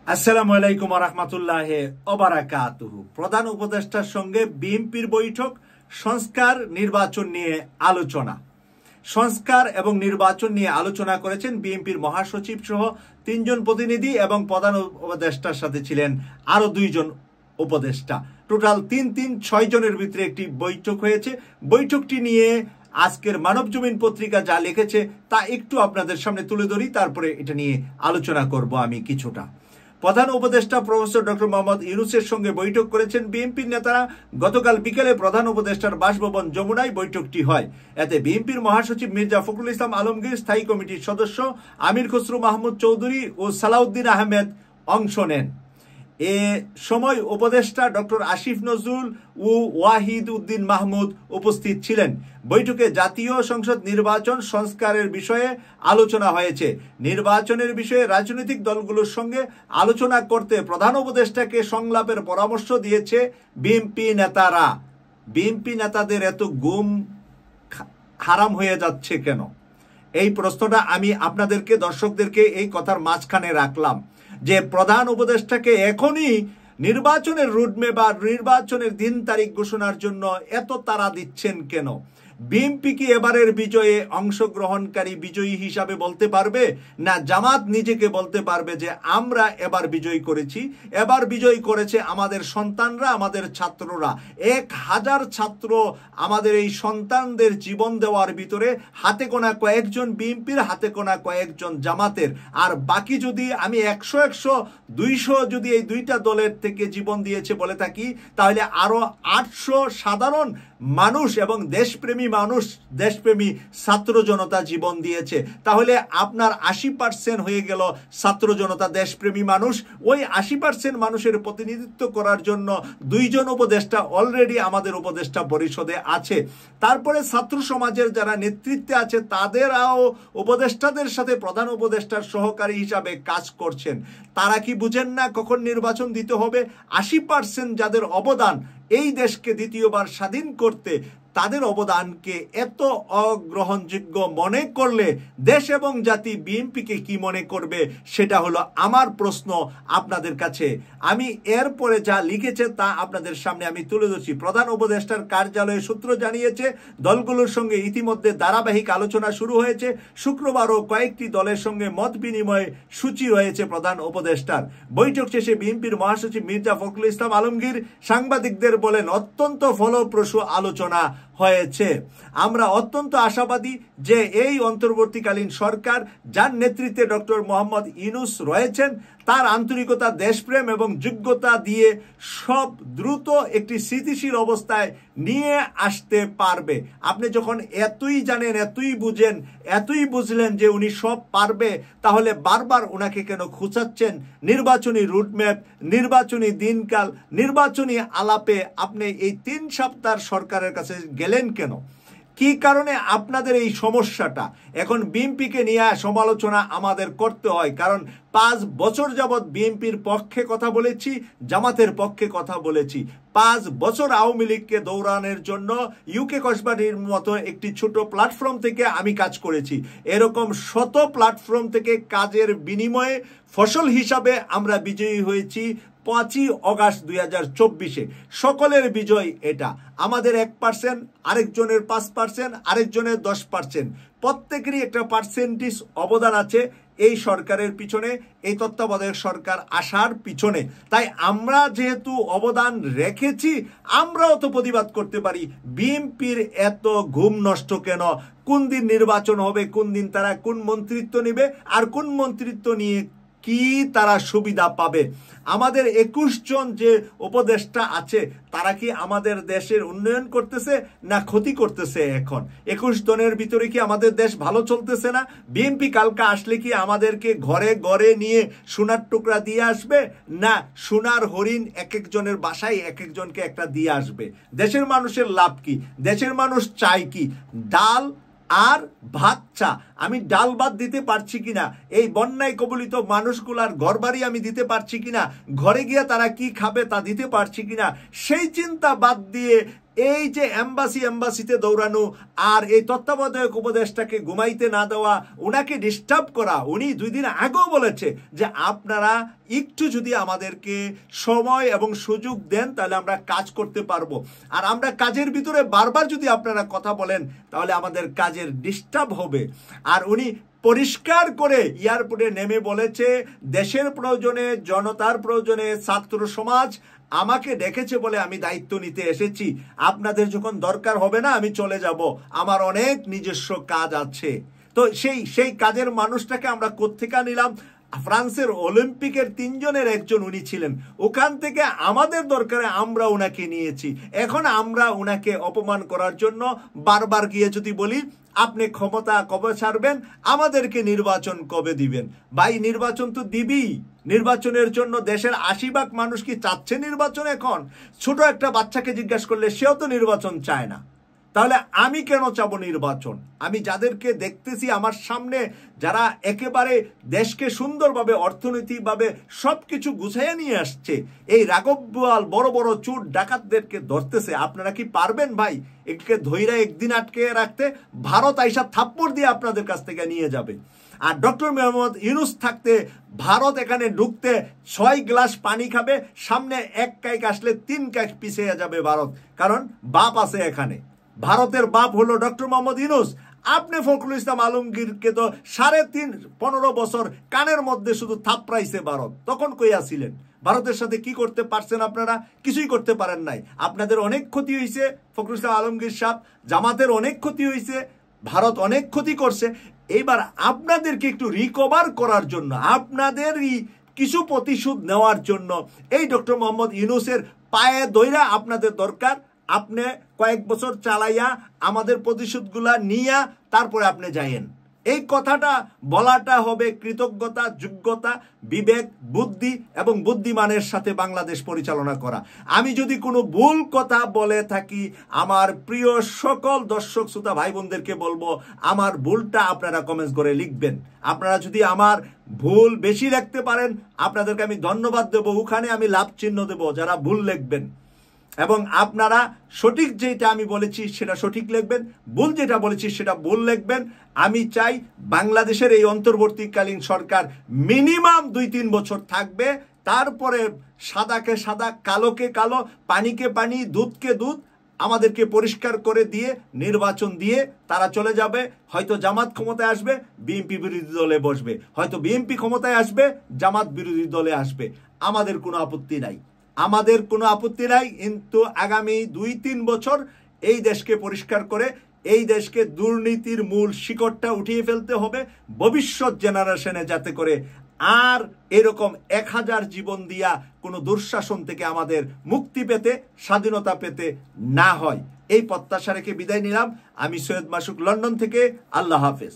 আসসালামু আলাইকুম ওয়া রাহমাতুল্লাহি ওয়া বারাকাতুহু। প্রধান উপদেষ্টার সঙ্গে বিএনপির বৈঠক, সংস্কার নির্বাচন নিয়ে আলোচনা। সংস্কার এবং নির্বাচন নিয়ে আলোচনা করেছেন বিএনপির মহাসচিব সহ ৩ জন প্রতিনিধি এবং প্রধান উপদেষ্টার সাথে ছিলেন আরো 2 জন উপদেষ্টা। টোটাল 6 জনের ভিতরে একটি বৈঠক হয়েছে। বৈঠকটি নিয়ে আজকের মানবজমিন পত্রিকা যা লিখেছে তা একটু আপনাদের সামনে তুলে ধরি, তারপরে এটা নিয়ে আলোচনা করব আমি কিছুটা। প্রধান উপদেষ্টা প্রফেসর ডক্টর মোহাম্মদ ইউনূসের সঙ্গে বৈঠক করেছেন বিএনপির নেতারা। গতকাল বিকেলে প্রধান উপদেষ্টার বাসভবন যমুনায় বৈঠকটি হয়। এতে বিএনপির মহাসচিব মির্জা ফখরুল ইসলাম আলমগীর, স্থায়ী কমিটির সদস্য আমির খসরু মাহমুদ চৌধুরী ও সালাউদ্দিন আহমেদ অংশ নেন। এ সময় উপদেষ্টা ডক্টর আসিফ নজরুল ও ওয়াহিদ উদ্দিন মাহমুদ উপস্থিত ছিলেন। বৈঠকে জাতীয় সংসদ নির্বাচন সংস্কারের বিষয়ে আলোচনা হয়েছে। নির্বাচনের বিষয়ে রাজনৈতিক দলগুলোর সঙ্গে আলোচনা করতে প্রধান উপদেষ্টাকে সংলাপের পরামর্শ দিয়েছে বিএনপি নেতারা। বিএনপি নেতাদের এত গুম হারাম হয়ে যাচ্ছে কেন? এই প্রশ্নটা আমি আপনাদেরকে, দর্শকদেরকে এই কথার মাঝখানে রাখলাম যে প্রধান উপদেষ্টাকে এখনই নির্বাচনের রুটম্যাপ বা নির্বাচনের দিন তারিখ ঘোষণার জন্য এত তাড়া দিচ্ছেন কেন? বিএনপি কি এবারের বিজয়ে অংশগ্রহণকারী বিজয়ী হিসাবে বলতে পারবে, না জামাত নিজেকে বলতে পারবে যে আমরা এবার বিজয় করেছি? এবার বিজয় করেছে আমাদের সন্তানরা, আমাদের ছাত্ররা। 1000 ছাত্র আমাদের এই সন্তানদের জীবন দেওয়ার ভিতরে হাতে গোনা কয়েকজন বিএনপির, হাতে গোনা কয়েকজন জামাতের, আর বাকি যদি আমি 100 200 যদি এই দুইটা দলের থেকে জীবন দিয়েছে বলে থাকি, তাহলে আরো 800 সাধারণ মানুষ এবং দেশপ্রেমী মানুষ, দেশপ্রেমী ছাত্র জনতা জীবন দিয়েছে। তাহলে আপনার 80% হয়ে গেল ছাত্র জনতা, দেশপ্রেমী মানুষ। ওই 80% মানুষের প্রতিনিধিত্ব করার জন্য 2 জন উপদেষ্টা অলরেডি আমাদের উপদেষ্টা পরিষদে আছে। তারপরে ছাত্র সমাজের যারা নেতৃত্বে আছে তাদেরাও উপদেষ্টাদের সাথে প্রধান উপদেষ্টার সহকারী হিসাবে কাজ করছেন। তারা কি বুঝেন না কখন নির্বাচন দিতে হবে? 80% যাদের অবদান এই দেশকে দ্বিতীয়বার স্বাধীন করতে, তাদের অবদানকে এত অগ্রহণযোগ্য মনে করলে দেশ এবং জাতি বিএনপিকে কি মনে করবে? সেটা হলো আমার প্রশ্ন আপনাদের কাছে। আমি এরপরে যা লিখেছে তা আপনাদের সামনে আমি তুলে ধরছি। প্রধান উপদেষ্টার কার্যালয়ের সূত্র জানিয়েছে দলগুলোর সঙ্গে ইতিমধ্যে ধারাবাহিক আলোচনা শুরু হয়েছে। শুক্রবারও কয়েকটি দলের সঙ্গে মত বিনিময় সূচি রয়েছে প্রধান উপদেষ্টার। বৈঠক শেষে বিএনপির মহাসচিব মির্জা ফখরুল ইসলাম আলমগীর সাংবাদিকদের বলেন, অত্যন্ত ফলপ্রসূ আলোচনা হয়েছে। আমরা অত্যন্ত আশাবাদী যে এই অন্তর্বর্তীকালীন সরকার, যার নেতৃত্বে ডক্টর মোহাম্মদ ইউনূস রয়েছেন, তার আন্তরিকতা, দেশপ্রেম এবং যোগ্যতা দিয়ে সব দ্রুত একটি স্থিতিশীল অবস্থায় নিয়ে আসতে পারবে। আপনি যখন এতই জানেন, এতই বুঝেন, এতই বুঝলেন যে উনি সব পারবে, তাহলে বারবার ওনাকে কেন খুঁচাচ্ছেন? নির্বাচনী রুটম্যাপ, নির্বাচনী দিনকাল, নির্বাচনী আলাপে আপনি এই 3 সপ্তাহ সরকারের কাছে গেলেন কেন? কি কারণে আপনাদের এই সমস্যাটা? এখন বিএনপিকে নিয়ে সমালোচনা আমাদের করতে হয়, কারণ 5 বছর যাবৎ বিএনপির পক্ষে কথা বলেছি, জামাতের পক্ষে কথা বলেছি। 5 বছর আওয়ামী লীগকে দৌড়ানোর জন্য ইউকে কসবাটির মতো একটি ছোট প্ল্যাটফর্ম থেকে আমি কাজ করেছি। এরকম শত প্ল্যাটফর্ম থেকে কাজের বিনিময়ে ফসল হিসাবে আমরা বিজয়ী হয়েছি 5ই অগাস্ট 2024-এ। সকলের বিজয় এটা। আমাদের 1%, আরেকজনের 5%, আরেকজনের 10%, প্রত্যেকেরই একটা পার্সেন্টেজ অবদান আছে এই সরকারের পিছনে, এই তত্ত্বাবধায়ক সরকার আসার পিছনে। তাই আমরা যেহেতু অবদান রেখেছি, আমরাও তো প্রতিবাদ করতে পারি। বিএনপির এত ঘুম নষ্ট কেন? কোন দিন নির্বাচন হবে, কোন দিন তারা কোন মন্ত্রিত্ব নেবে, আর কোন মন্ত্রিত্ব নিয়ে কি তারা সুবিধা পাবে? আমাদের 21 জন যে উপদেষ্টা আছে, তারা কি আমাদের দেশের উন্নয়ন করতেছে না ক্ষতি করতেছে? এখন 21 জনের ভিতরে কি আমাদের দেশ ভালো চলতেছে না? বিএনপি কালকে আসলে কি আমাদেরকে ঘরে ঘরে নিয়ে সোনার টুকরা দিয়ে আসবে, না সোনার হরিণ এক একজনের বাসায় এক একজনকে একটা দিয়ে আসবে? দেশের মানুষের লাভ কি? দেশের মানুষ চায় কি? ডাল আর ভাত চা। আমি ডাল ভাত দিতে পারছি কিনা, এই বন্যায় কবলিত মানুষগুলার ঘরবাড়ি আমি দিতে পারছি কিনা, ঘরে গিয়ে তারা কি খাবে তা দিতে পারছি কিনা, সেই চিন্তা বাদ দিয়ে এই যে এম্বাসিতে দৌড়ানো আর এই তত্ত্বাবধায়ক উপদেষ্টাকে ঘুমাইতে না দেওয়া, উনাকে ডিস্টার্ব করা, উনি 2 দিন আগেও বলেছে যে আপনারা একটু যদি আমাদেরকে সময় এবং সুযোগ দেন তাহলে আমরা কাজ করতে পারবো, আর আমরা কাজের ভিতরে বারবার যদি আপনারা কথা বলেন তাহলে আমাদের কাজের ডিস্টার্ব হবে। আর উনি পরিষ্কার করে এয়ারপোর্টে নেমে বলেছে দেশের প্রয়োজনে, জনতার প্রয়োজনে ছাত্র সমাজ আমাকে ডেকেছে বলে আমি দায়িত্ব নিতে এসেছি, আপনাদের যখন দরকার হবে না আমি চলে যাব, আমার অনেক নিজস্ব কাজ আছে। তো সেই কাজের মানুষটাকে আমরা কোত্থেকে নিলাম? ফ্রান্সের অলিম্পিকের 3 জনের একজন উনি ছিলেন, ওখান থেকে আমাদের দরকারে আমরা উনাকে নিয়েছি। এখন আমরা উনাকে অপমান করার জন্য বারবার গিয়ে যদি বলি আপনি ক্ষমতা কবে ছাড়বেন, আমাদেরকে নির্বাচন কবে দিবেন? ভাই নির্বাচন তো দিবি, নির্বাচনের জন্য দেশের 80% মানুষ কি চাচ্ছে নির্বাচন? এখন ছোট একটা বাচ্চাকে জিজ্ঞাসা করলে সেও তো নির্বাচন চায় না, তাহলে আমি কেন চাবো নির্বাচন? আমি যাদেরকে দেখতেছি আমার সামনে, যারা একেবারে দেশকে সুন্দরভাবে অর্থনৈতিকভাবে সবকিছু গুছাইয়া নিয়ে আসছে, এই রাঘব বোয়াল বড় বড় চোর ডাকাতদেরকে ধরতেছে, আপনারা কি পারবেন ভাই একে ধৈরা একদিন আটকে রাখতে? ভারত আইসা থাপ্পড় দিয়ে আপনাদের কাছ থেকে নিয়ে যাবে। আর ডক্টর মোহাম্মদ ইউনূস থাকতে ভারত এখানে ঢুকতে 6 গ্লাস পানি খাবে, সামনে 1 কাইক আসলে 3 কাইক পিছিয়ে যাবে ভারত, কারণ বাপ আছে এখানে। ভারতের বাপ হলো ডক্টর মোহাম্মদ ইউনূস। আপনি ফখরুল ইসলাম আলমগীরকে তো 15.5 বছর কানের মধ্যে শুধু থাপড়াইছে ভারত, তখন কইয়া ছিলেন? ভারতের সাথে কি করতে পারছেন আপনারা? কিছুই করতে পারেন নাই। আপনাদের অনেক ক্ষতি হয়েছে, ফখরুল ইসলাম আলমগীর সাহেব, জামাতের অনেক ক্ষতি হয়েছে, ভারত অনেক ক্ষতি করছে। এইবার আপনাদেরকে একটু রিকভার করার জন্য, আপনাদেরই কিছু প্রতিশোধ নেওয়ার জন্য এই ডক্টর মোহাম্মদ ইউনূসের পায়ে দইরা আপনাদের দরকার। আপনি কয়েক বছর চালাইয়া আমাদের প্রতিশোধগুলা নিয়া তারপরে আপনি যাইয়েন। এই কথাটা বলাটা হবে কৃতজ্ঞতা, যোগ্যতা, বিবেক, বুদ্ধি এবং বুদ্ধিমানের সাথে বাংলাদেশ পরিচালনা করা। আমি যদি কোনো ভুল কথা বলে থাকি, আমার প্রিয় সকল দর্শক শ্রোতা ভাই বোনদেরকে বলবো আমার ভুলটা আপনারা কমেন্টস করে লিখবেন। আপনারা যদি আমার ভুল বেশি লিখতে পারেন আপনাদেরকে আমি ধন্যবাদ দেবো, ওখানে আমি লাভ চিহ্ন দেবো যারা ভুল লিখবেন। এবং আপনারা সঠিক যেটা আমি বলেছি সেটা সঠিক লিখবেন, ভুল যেটা বলেছি সেটা ভুল লিখবেন। আমি চাই বাংলাদেশের এই অন্তর্বর্তীকালীন সরকার মিনিমাম 2-3 বছর থাকবে, তারপরে সাদাকে সাদা, কালোকে কালো, পানিকে পানি, দুধকে দুধ আমাদেরকে পরিষ্কার করে দিয়ে নির্বাচন দিয়ে তারা চলে যাবে। হয়তো জামাত ক্ষমতায় আসবে, বিএনপি বিরোধী দলে বসবে, হয়তো বিএনপি ক্ষমতায় আসবে, জামাত বিরোধী দলে আসবে। আমাদের কোনো আপত্তি নাই, আমাদের কোনো আপত্তি নাই, কিন্তু আগামী 2-3 বছর এই দেশকে পরিষ্কার করে এই দেশকে দুর্নীতির মূল শিকড়টা উঠিয়ে ফেলতে হবে, ভবিষ্যৎ জেনারেশনে যাতে করে আর এরকম 1000 জীবন দিয়া কোনো দুঃশাসন থেকে আমাদের মুক্তি পেতে, স্বাধীনতা পেতে না হয়। এই প্রত্যাশা রেখে বিদায় নিলাম। আমি সৈয়দ মাসুক, লন্ডন থেকে। আল্লাহ হাফেজ।